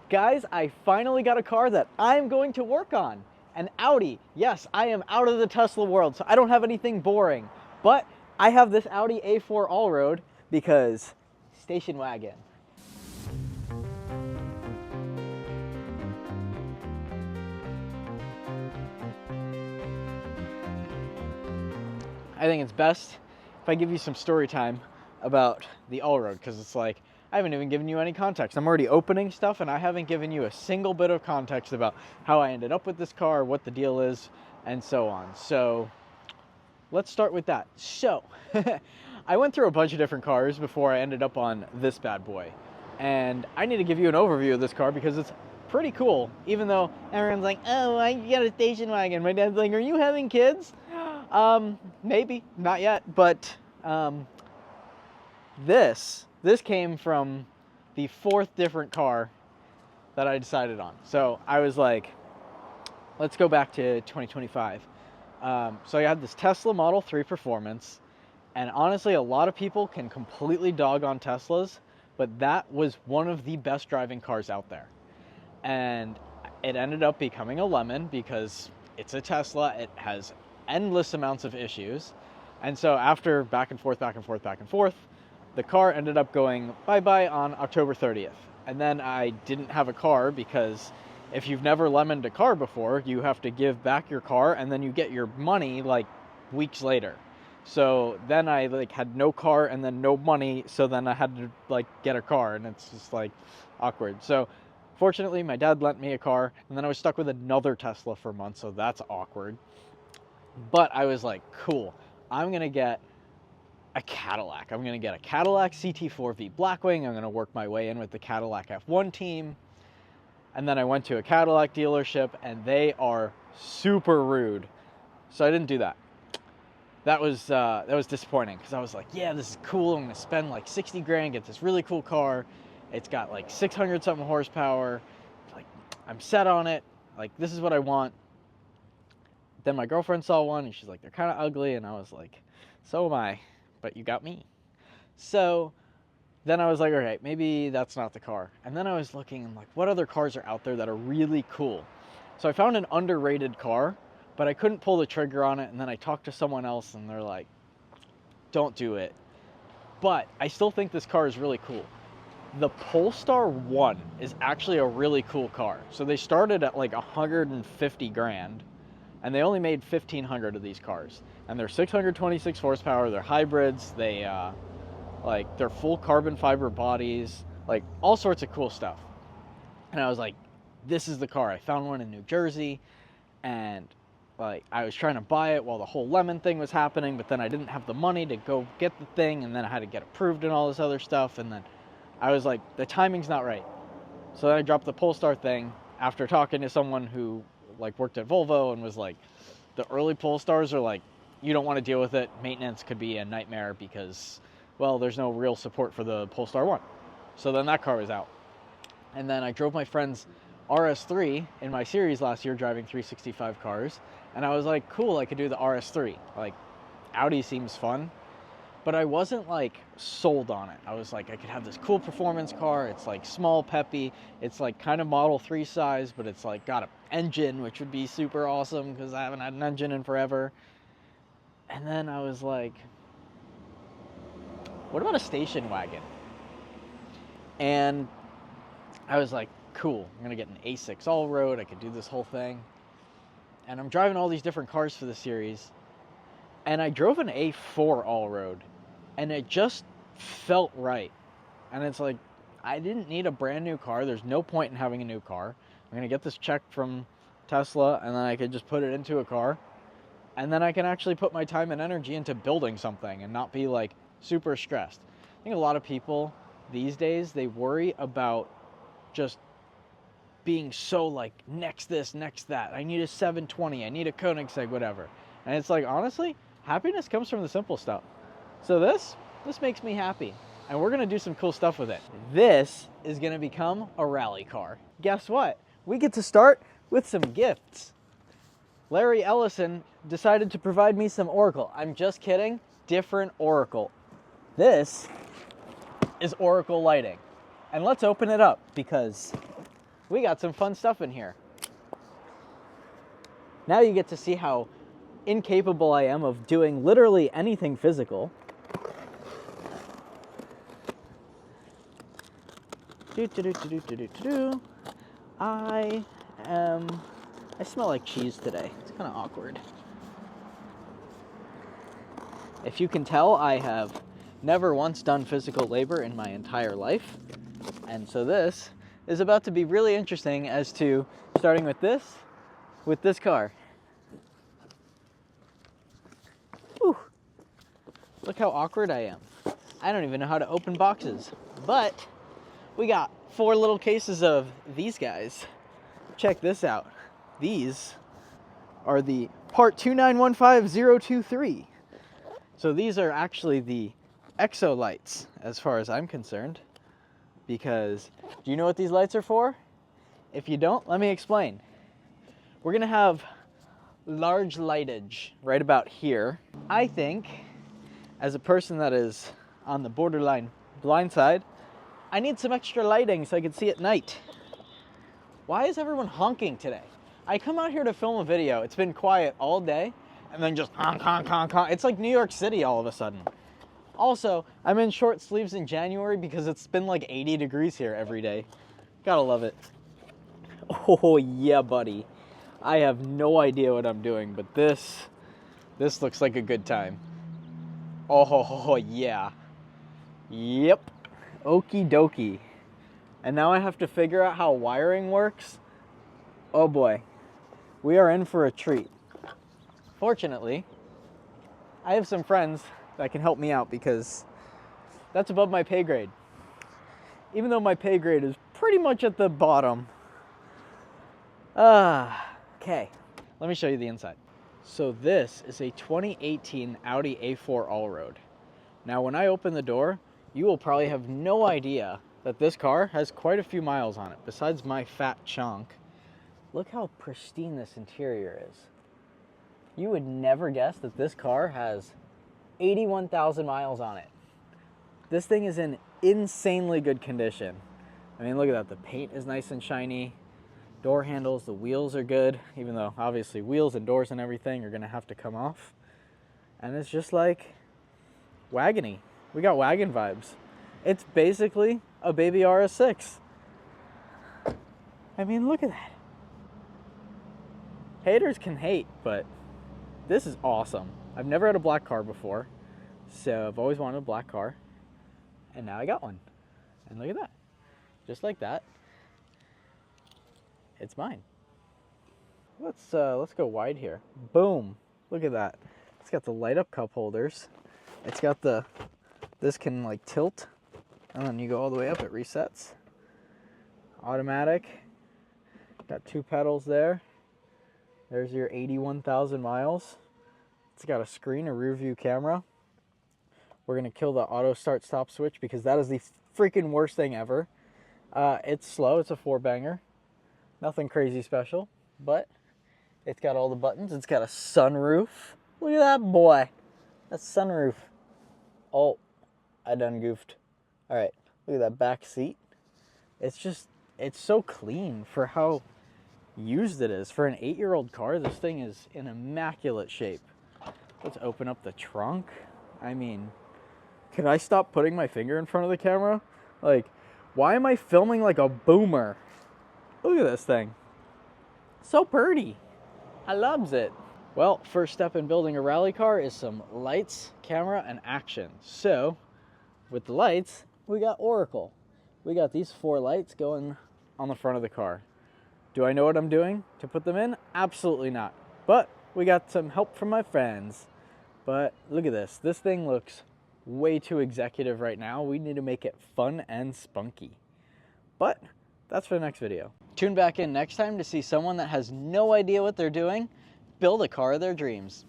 Guys, I finally got a car that I'm going to work on. An Audi. Yes, I am out of the Tesla world, so I don't have anything boring. But I have this Audi A4 all-road because station wagon. I think it's best if I give you some story time about the all-road, because it's like, I haven't even given you any context. I'm already opening stuff and I haven't given you a single bit of context about how I ended up with this car, what the deal is, and so on. So let's start with that. So I went through a bunch of different cars before I ended up on this bad boy. And I need to give you an overview of this car because it's pretty cool, even though everyone's like, oh, I got a station wagon. My dad's like, are you having kids? Maybe, not yet, but this came from the fourth different car that I decided on. So I was like, let's go back to 2025. So I had this Tesla Model 3 Performance, and honestly, a lot of people can completely dog on Teslas, but that was one of the best driving cars out there. And it ended up becoming a lemon because it's a Tesla. It has endless amounts of issues. And so after back and forth, the car ended up going bye-bye on October 30th. And then I didn't have a car because if you've never lemoned a car before, you have to give back your car and then you get your money like weeks later. So then I like had no car and then no money, so then I had to like get a car, and it's just like awkward. So fortunately, my dad lent me a car, and then I was stuck with another Tesla for months, so that's awkward. But I was like, cool, I'm gonna get a Cadillac. I'm gonna get a Cadillac CT4V Blackwing. I'm gonna work my way in with the Cadillac F1 team. And then I went to a Cadillac dealership, and they are super rude. So I didn't do that. That was disappointing because I was like, yeah, this is cool. I'm gonna spend like 60 grand, get this really cool car. It's got like 600 something horsepower. Like, I'm set on it. Like, this is what I want. Then my girlfriend saw one and she's like, they're kind of ugly. And I was like, so am I, but you got me. So then I was like, okay, maybe that's not the car. And then I was looking and like, what other cars are out there that are really cool? So I found an underrated car, but I couldn't pull the trigger on it. And then I talked to someone else and they're like, don't do it. But I still think this car is really cool. The Polestar 1 is actually a really cool car. So they started at like 150 grand and they only made 1,500 of these cars. And they're 626 horsepower, they're hybrids, they're full carbon fiber bodies, like all sorts of cool stuff. And I was like, this is the car. I found one in New Jersey, and like I was trying to buy it while the whole lemon thing was happening, but then I didn't have the money to go get the thing, and then I had to get approved and all this other stuff, and then I was like, the timing's not right. So then I dropped the Polestar thing after talking to someone who like worked at Volvo and was like, the early Polestars are like, you don't want to deal with it. Maintenance could be a nightmare because, well, there's no real support for the Polestar 1. So then that car was out. And then I drove my friend's RS3 in my series last year, driving 365 cars. And I was like, cool, I could do the RS3. Like, Audi seems fun. But I wasn't like sold on it. I was like, I could have this cool performance car. It's like small, peppy. It's like kind of Model 3 size, but it's like got an engine, which would be super awesome because I haven't had an engine in forever. And then I was like, what about a station wagon? And I was like, cool, I'm gonna get an A6 all-road, I could do this whole thing. And I'm driving all these different cars for the series, and I drove an A4 all-road, and it just felt right. And it's like, I didn't need a brand new car, there's no point in having a new car. I'm gonna get this check from Tesla, and then I could just put it into a car, and then I can actually put my time and energy into building something and not be like super stressed. I think a lot of people these days, they worry about just being so like, next this, next that. I need a 720, I need a Koenigsegg, whatever. And it's like, honestly, happiness comes from the simple stuff. So this makes me happy. And we're gonna do some cool stuff with it. This is gonna become a rally car. Guess what? We get to start with some gifts. Larry Ellison decided to provide me some Oracle. I'm just kidding, different Oracle. This is Oracle lighting. And let's open it up because we got some fun stuff in here. Now you get to see how incapable I am of doing literally anything physical. I smell like cheese today. It's kind of awkward. If you can tell, I have never once done physical labor in my entire life. And so this is about to be really interesting as to starting with this car. Whew. Look how awkward I am. I don't even know how to open boxes. But we got 4 little cases of these guys. Check this out. These are the part 2915023. So these are actually the exo lights as far as I'm concerned. Because do you know what these lights are for? If you don't, let me explain. We're gonna have large lightage right about here. I think, as a person that is on the borderline blind side, I need some extra lighting so I can see at night. Why is everyone honking today? I come out here to film a video, it's been quiet all day, and then just honk, honk, honk, honk. It's like New York City all of a sudden. Also, I'm in short sleeves in January because it's been like 80 degrees here every day. Gotta love it. Oh yeah, buddy. I have no idea what I'm doing, but this looks like a good time. Oh yeah. Yep. Okie dokie. And now I have to figure out how wiring works. Oh boy. We are in for a treat. Fortunately, I have some friends that can help me out because that's above my pay grade. Even though my pay grade is pretty much at the bottom. Okay. Let me show you the inside. So this is a 2018 Audi A4 all-road. Now when I open the door, you will probably have no idea that this car has quite a few miles on it, besides my fat chunk. Look how pristine this interior is. You would never guess that this car has 81,000 miles on it. This thing is in insanely good condition. I mean, look at that. The paint is nice and shiny. Door handles, the wheels are good, even though obviously wheels and doors and everything are gonna have to come off. And it's just like wagony. We got wagon vibes. It's basically a baby RS6. I mean, look at that. Haters can hate, but this is awesome. I've never had a black car before, so I've always wanted a black car, and now I got one. And look at that. Just like that. It's mine. Let's go wide here. Boom. Look at that. It's got the light up cup holders. It's got this can like tilt, and then you go all the way up, it resets. Automatic. Got 2 pedals there. There's your 81,000 miles. It's got a screen, a rear view camera. We're gonna kill the auto start stop switch because that is the freaking worst thing ever. It's slow, it's a 4-banger. Nothing crazy special, but it's got all the buttons. It's got a sunroof. Look at that boy. That's sunroof. Oh, I done goofed. All right, look at that back seat. It's so clean for how used it is. For an 8-year-old car, this thing is in immaculate shape. Let's open up the trunk. I mean, can I stop putting my finger in front of the camera? Like, why am I filming like a boomer? Look at this thing. So pretty. I loves it. Well, first step in building a rally car is some lights, camera, and action. So, with the lights, we got Oracle. We got these 4 lights going on the front of the car. Do I know what I'm doing to put them in? Absolutely not. But we got some help from my friends. But look at this. This thing looks way too executive right now. We need to make it fun and spunky. But that's for the next video. Tune back in next time to see someone that has no idea what they're doing build a car of their dreams.